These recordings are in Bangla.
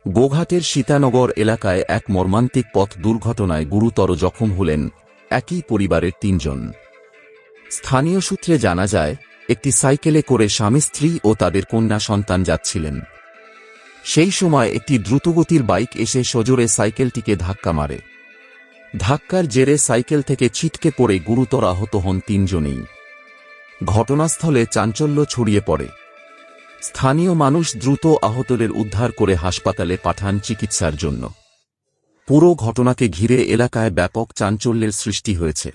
গোঘাটের সীতানগর এলাকায় এক মর্মান্তিক পথ দুর্ঘটনায় গুরুতর জখম হলেন একই পরিবারের ৩ জন। স্থানীয় সূত্রে জানা যায়, একটি সাইকেলে করে স্বামী স্ত্রী ও তাদের কন্যা সন্তান যাচ্ছিলেন। সেই সময় একটি দ্রুতগতির বাইক এসে সজোরে সাইকেলটিকে ধাক্কা মারে। ধাক্কার জেরে সাইকেল থেকে ছিটকে পড়ে গুরুতর আহত হন ৩ জনেই। ঘটনাস্থলে চাঞ্চল্য ছড়িয়ে পড়ে। স্থানীয় মানুষ দ্রুত আহতদের উদ্ধার করে হাসপাতালে পাঠান চিকিৎসার জন্য। পুরো ঘটনাকে ঘিরে এলাকায় ব্যাপক চাঞ্চল্যের সৃষ্টি হয়েছে।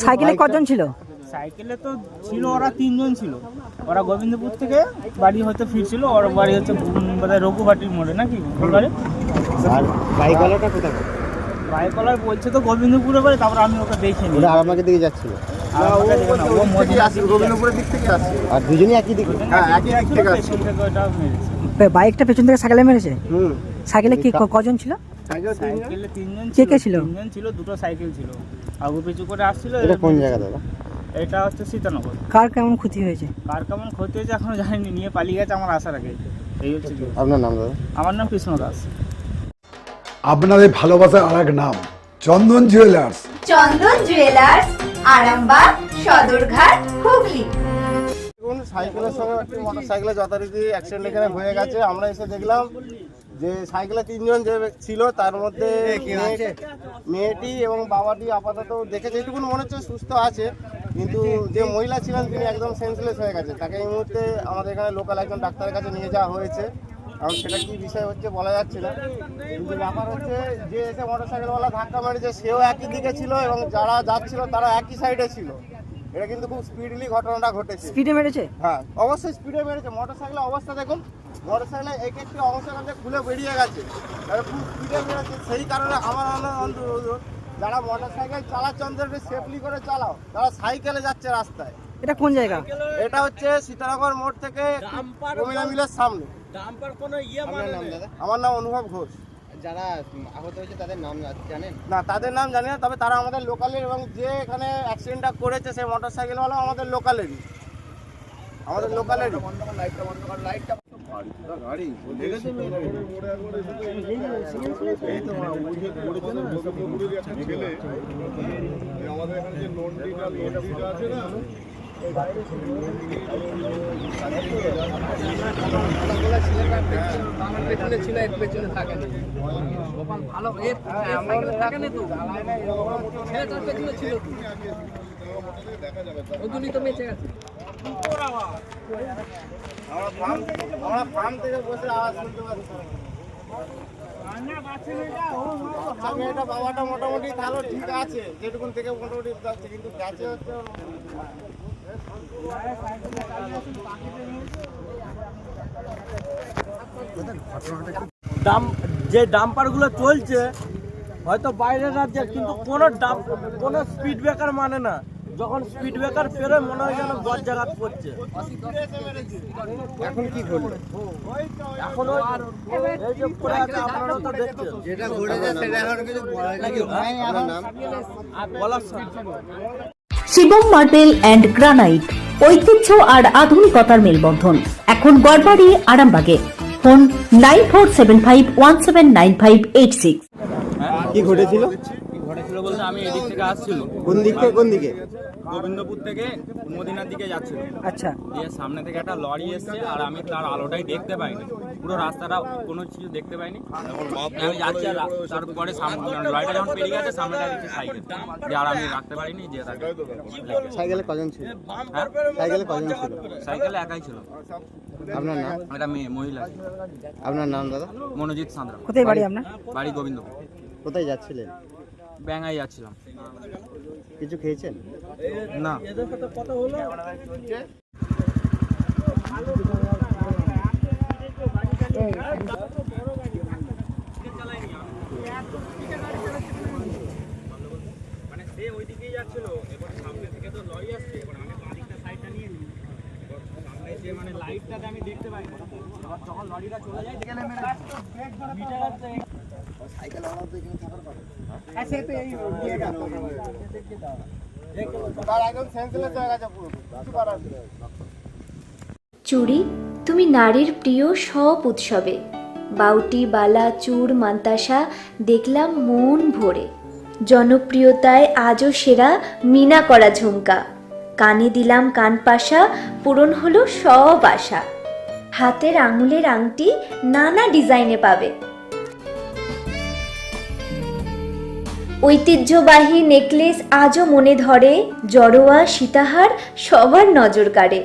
সাইকেলে কজন ছিল? সাইকেলে তো ছিল ওরা 3 জন ছিল। ওরা গোবিন্দপুর থেকে বাড়ি হতে ফিরছিল। ওর বাড়ি হচ্ছে বোধহয় রঘুবাটির মোড়ে নাকি বাড়ি। আর বাইকওয়ালাটা কোথায়? বাইকওয়ালা বলছে তো গোবিন্দপুরে বাড়ি। তারপর আমি ওকে দেখিনি। ওরা আমাকে দিকে যাচ্ছিল। ও মদিনা আসছে, গোবিন্দপুরের দিক থেকে আসছে। আর দুজনেই একই দিকে? হ্যাঁ, একই দিক থেকে আসছে। ওটা মেরেছে। বাইকটা পেছন থেকে সাইকেলে মেরেছে? সাইকেলে কি কজন ছিল? সাইকেলে 3 জন কে কে ছিল? 3 জন ছিল, দুটো সাইকেল ছিল। আগু পিছু করে আসছিল। এটা কোন জায়গা দাদা? এটা হচ্ছে সীতানগর। কার কেমন ক্ষতি হয়েছে? কার কেমন ক্ষতি হয়েছে এখনো জানিনি। নিয়ে পালিয়ে গেছে আমার আশা রাখে। এই হচ্ছে। আপনার নাম দাদা? আমার নাম কৃষ্ণ দাস। আপনাদের ভালোবাসার আরেক নাম চন্দন জুয়েলার্স। চন্দন জুয়েলার্স, আরামবাগ, সদরঘাট, হুগলি। সাইকেলের সঙ্গে একটি মোটরসাইকেলে যথারীতি অ্যাক্সিডেন্ট এখানে হয়ে গেছে। আমরা এসে দেখলাম যে সাইকেলে 3 জন যে ছিল, তার মধ্যে মেয়েটি এবং বাবাটি আপাতত দেখেছে এইটুকু মনে হচ্ছে সুস্থ আছে, কিন্তু যে মহিলা ছিলেন তিনি একদম সেন্সলেস হয়ে গেছে। তাকে এই মুহূর্তে আমাদের এখানে লোকাল একজন ডাক্তারের কাছে নিয়ে যাওয়া হয়েছে। কারণ সেটা কি বিষয় হচ্ছে বলা যাচ্ছে না, কিন্তু ব্যাপার হচ্ছে যে এসে মোটরসাইকেলওয়ালা ধাক্কা মেরেছে সেও একই দিকে ছিল এবং যারা যাচ্ছিল তারা একই সাইডে ছিল। এটা কিন্তু খুব স্পিডলি ঘটনাটা ঘটেছে। স্পিডে মেরেছে? হ্যাঁ, অবশ্যই স্পিডে মেরেছে। মোটরসাইকেলের অবস্থা দেখুন, মোটরসাইকেলের এক একটি অংশ খুলে বেরিয়ে গেছে। খুব স্পিডে মেরেছে। সেই কারণে আমার অনুরোধ, যারা মোটরসাইকেল চালাচ্ছেন একটু সেফলি করে চালাও, যারা সাইকেলে যাচ্ছে রাস্তায়। এটা কোন জায়গা? এটা হচ্ছে সীতানগর মোড় থেকে কমিলা মিলের সামনে। আমার নাম অনুভব ঘোষ। যারা আহত হয়েছে তাদের নাম জানেন? না, তাদের নাম জানি না, তবে তারা আমাদের লোকালের এবং যে এখানে অ্যাক্সিডেন্টটা করেছে সেই মোটরসাইকেলওয়ালা আমাদের লোকালেরই। আমরা ফার্ম থেকে বসে আওয়াজ শুনতে পাচ্ছি। মেয়েটা বাবাটা মোটামুটি তাহলে ঠিক আছে, যেটুকুন থেকে মোটামুটি যাচ্ছে, কিন্তু গেছে হচ্ছে যে ডাম্পারগুলো চলছে হয়তো বাইরের রাজ্যে, কিন্তু কোনো স্পিড ব্রেকার মানে না। যখন স্পিড ব্রেকার পেরোয় মনে হয় যেন গজ্জাঘাত করছে। এখন কি ঘটলো? এখন এই যে পড়ে আছে আপনারা তো দেখছেন। যেটা ঘটেছে সেটা এখন কিছু বলার স্পিড ছিল। শিবম মার্বেল অ্যান্ড গ্রানাইট, ঐতিহ্য আর আধুনিকতার মেলবন্ধন। এখন গড়বাড়ি, আরামবাগে। ফোন 9475179586। কি ঘটেছিল? ঘটেছিল বলতে আমি এদিক থেকে আসছিল। কোন দিক থেকে? কোন দিকে? গোবিন্দপুর থেকে মদিনার দিকে যাচ্ছিল। আচ্ছা। দিয়ে সামনে থেকে একটা লরি এসছে, আর আমি তার আলোটাই দেখতে পাইনি। পুরো রাস্তাটা কোনো কিছু দেখতে পাইনি। আমি যাচ্ছি, আর তারপরে লরিটা যখন পেরিয়ে গেছে সামনেটা দিচ্ছে সাইকেল, আর আমি রাখতে পারিনি। যে সাইকেলে কজন ছিল? হ্যাঁ, সাইকেলে কজন ছিল? সাইকেলে একাই ছিল। আপনার নাম? এটা মহিলা। আপনার নাম দাদা? মনোজিৎ সান্দ্রা। কোথায় বাড়ি আপনার? বাড়ি গোবিন্দপুর। কোথায় যাচ্ছিলেন? ব্যাঙ্গাই যাচ্ছিলাম। কিছু খেয়েছেন? না। মানে সে ওইদিকেই যাচ্ছিল, এবার সামনে থেকে তো লরি আসছে, এবার আমি বাদিকটা সাইডটা নিয়ে নিই। মানে লাইটটাতে আমি দেখতে পাই না, এবার যখন লরিটা চলে যায় তার একদম সেন্সলেস হয়ে গেছে পুরো, কিছু করার নেই। চুড়ি, তুমি নারীর প্রিয় সব উৎসবে বাউটি, বালা, চূড়, মান্তাসা দেখলাম মন ভরে। জনপ্রিয়তায় আজও সেরা মিনা করা ঝুমকা, কানে দিলাম কানপাশা, পূরণ হলো সব আশা। হাতের আঙুলের আংটি নানা ডিজাইনে পাবে, ঐতিহ্যবাহী নেকলেস আজও মনে ধরে, জড়োয়া, সীতাহার সবার নজর কাড়ে।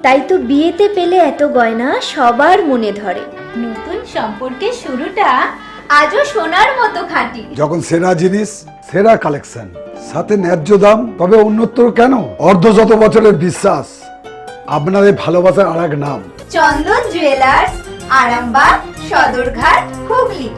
তাই তো বিয়েতে পেলে এত গয়না সবার মনে ধরে। নতুন সম্পর্কের শুরুটা আজও সোনার মতো খাঁটি। যখন সেরা জিনিস, সেরা কালেকশন, সাথে ন্যায্য দাম, তবে উন্নতর কেন? অর্ধশত বছরের বিশ্বাস, আপনাদের ভালোবাসার আর এক নাম চন্দন জুয়েলার্স, আরামবাগ, সদরঘাট, হুগলি।